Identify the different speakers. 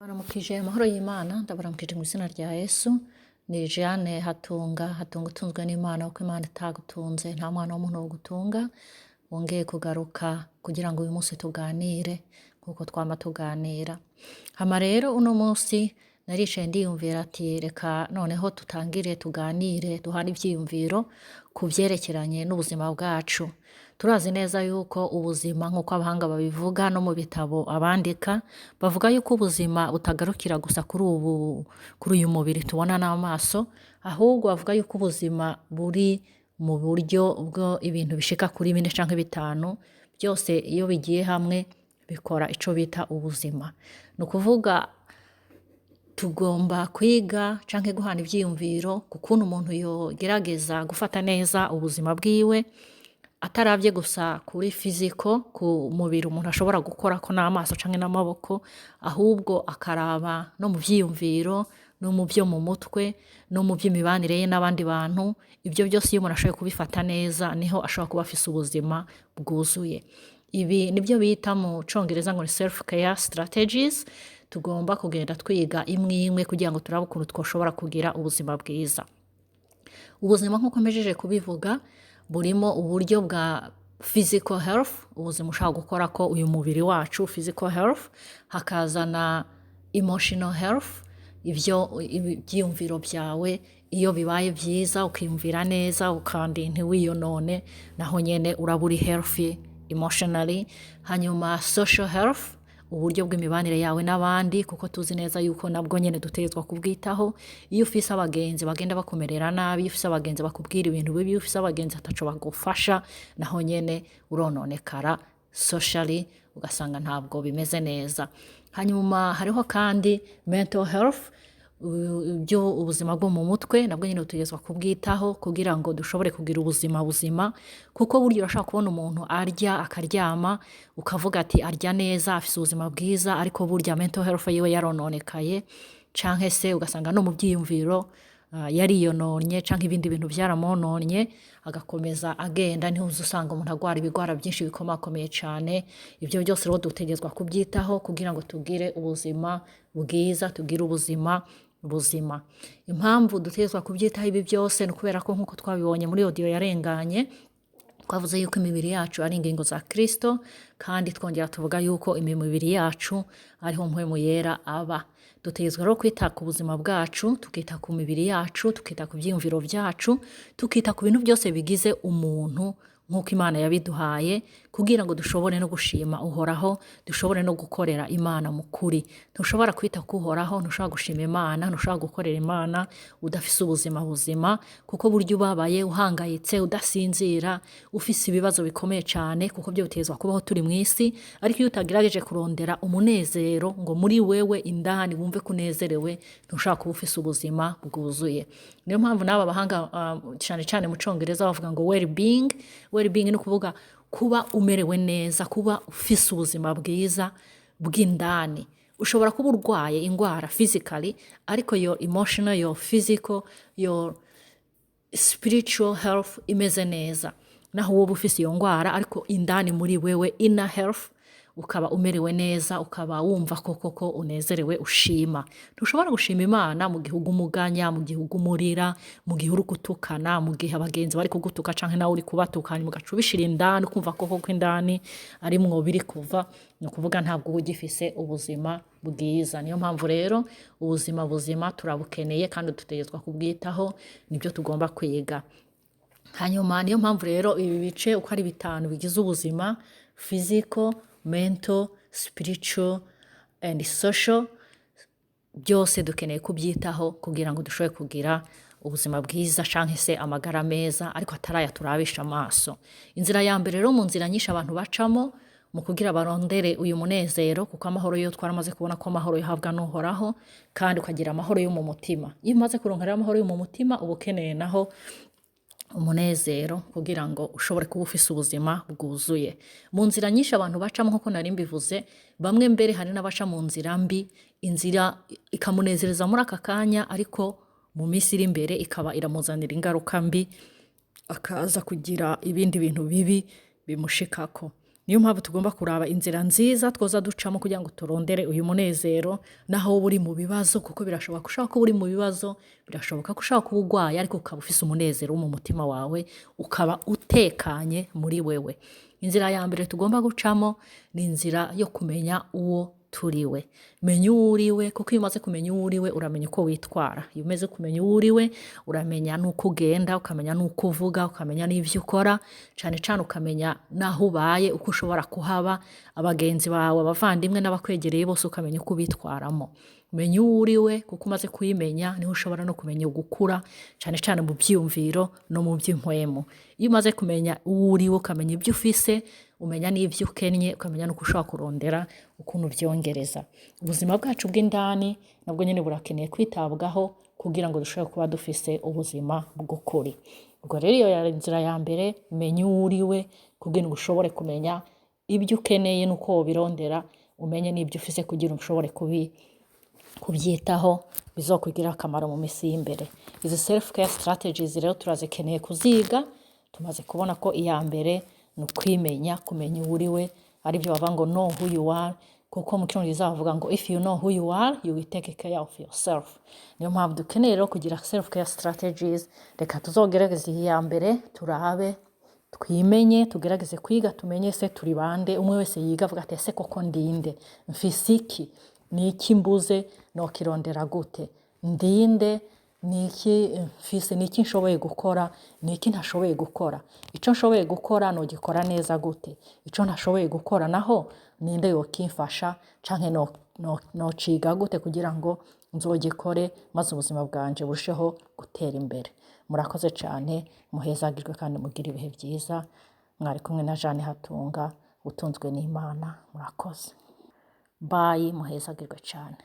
Speaker 1: Baramukije amahoro y'Imana, ndabaramukije mu izina rya Yesu. Ni Jeanne Hatunga utunzwe n'Imana, kuko Imana itagutunze nta mwana w'umuntu wogutunga. Wongeye kugaruka kugira ngo uyu munsi tuganire nk'uko twama tuganira. Hama rero uno munsi naricaye ndiyumvira ati reka noneho tutangire tuganire duhana ivyiyumviro ku vyerekeranye n'ubuzima bwacu. Turazi neza yuko ubuzima nk'uko abahanga babivuga no mu bitabo abandika, bavuga yuko ubuzima butagarukira gusa kuri uyu mubiri tubona n'amaso, ahubwo bavuga yuko ubuzima buri mu buryo bwo ibintu bishika kuri 4 canke 5, byose iyo bigiye hamwe bikora ico bita ubuzima. Ni ukuvuga tugomba kwiga canke guhana ivyiyumviro ku kuntu umuntu yogerageza gufata neza ubuzima bwiwe, ataravye gusa kuri physical, ku mubiri umuntu ashobora gukorako n'amaso canke n'amaboko, ahubwo akaraba no mu vyiyumviro, no mu vyo mu mutwe, no mu vy'imibanire ye n'abandi bantu. Ibyo byose iyo umuntu ashoboye kubifata neza niho ashobora kuba afise ubuzima bwuzuye. Ibi nibyo bita mu congereza ngo ni self care strategies. Tugomba kugenda twiga imwe imwe kugira ngo turabe ukuntu twoshobora kugira ubuzima bwiza. Ubuzima nk'uko mpejeje kubivuga burimo uburyo bwa physical health, ubuzima ushaka gukora ko uyu mubiri wacu, physical health. Hakazana emotional health, ivyiyumviro vyawe iyo bibaye vyiza ukiyumvira neza ukandi ntiwiyonone, naho nyene uraba uri healthy emotionally. Hanyuma social health, uburyo bw'imibanire yawe n'abandi, kuko tuzi neza yuko nabwo nyene dutegerezwa kubwitaho. Iyo ufise abagenzi bagenda bakumerera nabi, iyo ufise abagenzi bakubwira ibintu bibi, iyo ufise abagenzi ataco bagufasha, naho nyene urononekara socially, ugasanga ntabwo bimeze neza. Hanyuma hariho kandi mental health, ubuzima bwo mu mutwe, nabwo nyene dutegerezwa kubwitaho kugira ngo dushobore kugira ubuzima buzima. Kuko burya urashaka kubona umuntu arya akaryama ukavuga ati arya neza afise ubuzima bwiza, ariko burya mental health yiwe yarononekaye, canke se ugasanga no mu vyiyumviro yariyononye canke ibindi bintu vyaramononye, agakomeza agenda. Niho usanga umuntu agwara ibigwara byinshi bikomakomeye cane. Ibyo byose rero dutegerezwa kubyitaho kugira ngo tugire ubuzima bwiza, tugire ubuzima buzima. Impamvu dutegerezwa kubyitaho ibi byose ni kubera ko nk'uko twabibonye muri audio yarenganye, twavuze yuko imibiri yacu ari ingingo za Kristo, kandi twongera tuvuga yuko imibiri yacu ariho mpwemu yera aba. Dutegerezwa rero kwita ku buzima bwacu, tukita ku mibiri yacu, tukita ku vyiyumviro vyacu, tukita ku bintu byose bigize umuntu nk'uko Imana yabiduhaye, kugira ngo dushobore no gushima Uhoraho, dushobore no gukorera Imana mu kuri. Ntushobora kwita ku Uhoraho, ntushobora gushima Imana, ntushobora gukorera Imana udafise ubuzima buzima, kuko burya ubabaye, uhangayitse, udasinzira, ufise ibibazo bikomeye cane, kuko byo bitezwa kubaho turi mw'isi. Ariko iyo utagerageje kurondera umunezero ngo muri wewe indani wumve kunezerewe, ntushobora kuba ufise ubuzima bwuzuye. Niyo mpamvu n'aba bahanga cane cane mu Congereza bavuga ngo well-being. Well-being ni ukuvuga kuba umerewe neza, kuba ufise ubuzima bwiza bw'indani. Ushobora kuba urwaye ingwara physically, ariko your emotional, your physical, your spiritual health imeze neza. Naho wowe ufise iyo ngwara, ariko indani muri wewe, inner health, ukaba umerewe neza, ukaba wumva koko unezerewe, ushima. Ntushobora gushima Imana mu gihe ugumuganya, mu gihe ugumurira, mu gihe uri gutukana, mu gihe abagenzi bari kugutuka canke nawe uri kubatukana, mugaca ubishira indani ukumva koko indani ari mwo biri kuva. Ni ukuvuga ntabwo uba ugifise ubuzima bwiza. Niyo mpamvu rero ubuzima buzima turabukeneye kandi dutegerezwa kubwitaho, nibyo tugomba kwiga. Hanyuma niyo mpamvu rero ibi bice uko ari 5 bigize ubuzima: physical, mental, spiritual and social, byose dukeneye kubyitaho kugira ngo dushobore kugira ubuzima bwiza canke se amagara meza, ariko ataraya turabisha amaso. Inzira ya mbere rero mu nzira nyinshi abantu bacamo mu kugira barondere uyu munezero, kuko amahoro yo twaramaze kubona ko amahoro yahabwa n'Uhoraho, kandi ukagira amahoro yo mu mutima. Iyo umaze kuronka amahoro yo mu mutima, uba ukeneye naho umunezero kugira ngo ushobore kuba ufise ubuzima bwuzuye. Mu nzira nyinshi abantu bacamo nk'uko nari mbivuze, bamwe mbere hari n'abaca mu nzira mbi, inzira ikamunezereza muri aka kanya, ariko mu minsi iri imbere ikaba iramuzanira ingaruka mbi, akaza kugira ibindi bintu bibi bimushikako. niyo mpamvu tugomba kuraba inzira nziza twoza ducamo kugira ngo turondere uyu munezero naho wowe uri mu bibazo, kuko birashoboka ko ushaka kuba uri mu bibazo, birashoboka ko ushaka kuba urwaye, ariko ukaba ufise umunezero wo mu mutima wawe, ukaba utekanye muri wewe. Inzira ya mbere tugomba gucamo ni inzira yo kumenya uwo turiwe. Menya uwo uriwe, kuko iyo umaze kumenya uwo uriwe uramenya uko witwara. Iyo umaze kumenya uwo uriwe uramenya n'uko ugenda, ukamenya n'uko uvuga, ukamenya n'ivyo ukora, cane cane ukamenya naho ubaye, uko ushobora kuhaba, abagenzi bawe, abavandimwe n'abakwegereye bose ukamenya uko ubitwaramo. Menya uwo uriwe, kuko umaze kuyimenya niho ushobora no kumenya gukura, cane cane mu vyiyumviro no mu vy'impwemu. Iyo umaze kumenya uwo uriwe ukamenya ibyo ufise, umenya n'ivyo ukennye, ukamenya n'uko ushobora kurondera ukuntu uvyongereza. Ubuzima bwacu bw'indani nabwo nyene burakeneye kwitabwaho kugira ngo dushobore kuba dufise ubuzima bw'ukuri. Ubwo rero iyo yari inzira ya mbere, menya uwo uriwe kugira ngo ushobore kumenya ibyo ukeneye n'uko wobirondera, umenye n'ibyo ufise kugira ngo ushobore kubyitaho, bizokugirira akamaro mu misi y'imbere. Izi self care strategies rero turazikeneye kuziga. Tumaze kubona ko iya mbere ni ukwimenya, kumenya uwo uriwe, aribyo bavuga ngo know who you are, kuko mu Cyongereza bavuga ngo if you know who you are you will take care of yourself. Niyo mpamvu dukeneye rero kugira self care strategies. Reka tuzogerageze iya mbere, turabe, twimenye, tugerageze kwiga, tumenye se turi bande. Umwe wese yiga avuga ati ese koko ndinde, mfise iki, ni iki mbuze, nokirondera gute, ndinde, ni iki mfise, ni iki nshoboye gukora, ni iki ntashoboye gukora, ico nshoboye gukora nogikora neza gute, ico ntashoboye gukora naho ninde yokimfasha, canke nociga gute kugira ngo nzogikore, maze ubuzima bwanje burusheho gutera imbere. Murakoze cane, muhezagirwe kandi mugire ibihe byiza. Mwari kumwe na Jeanne Hatunga, utunzwe n'Imana. Murakoze. Bye, muhezagirwe cane.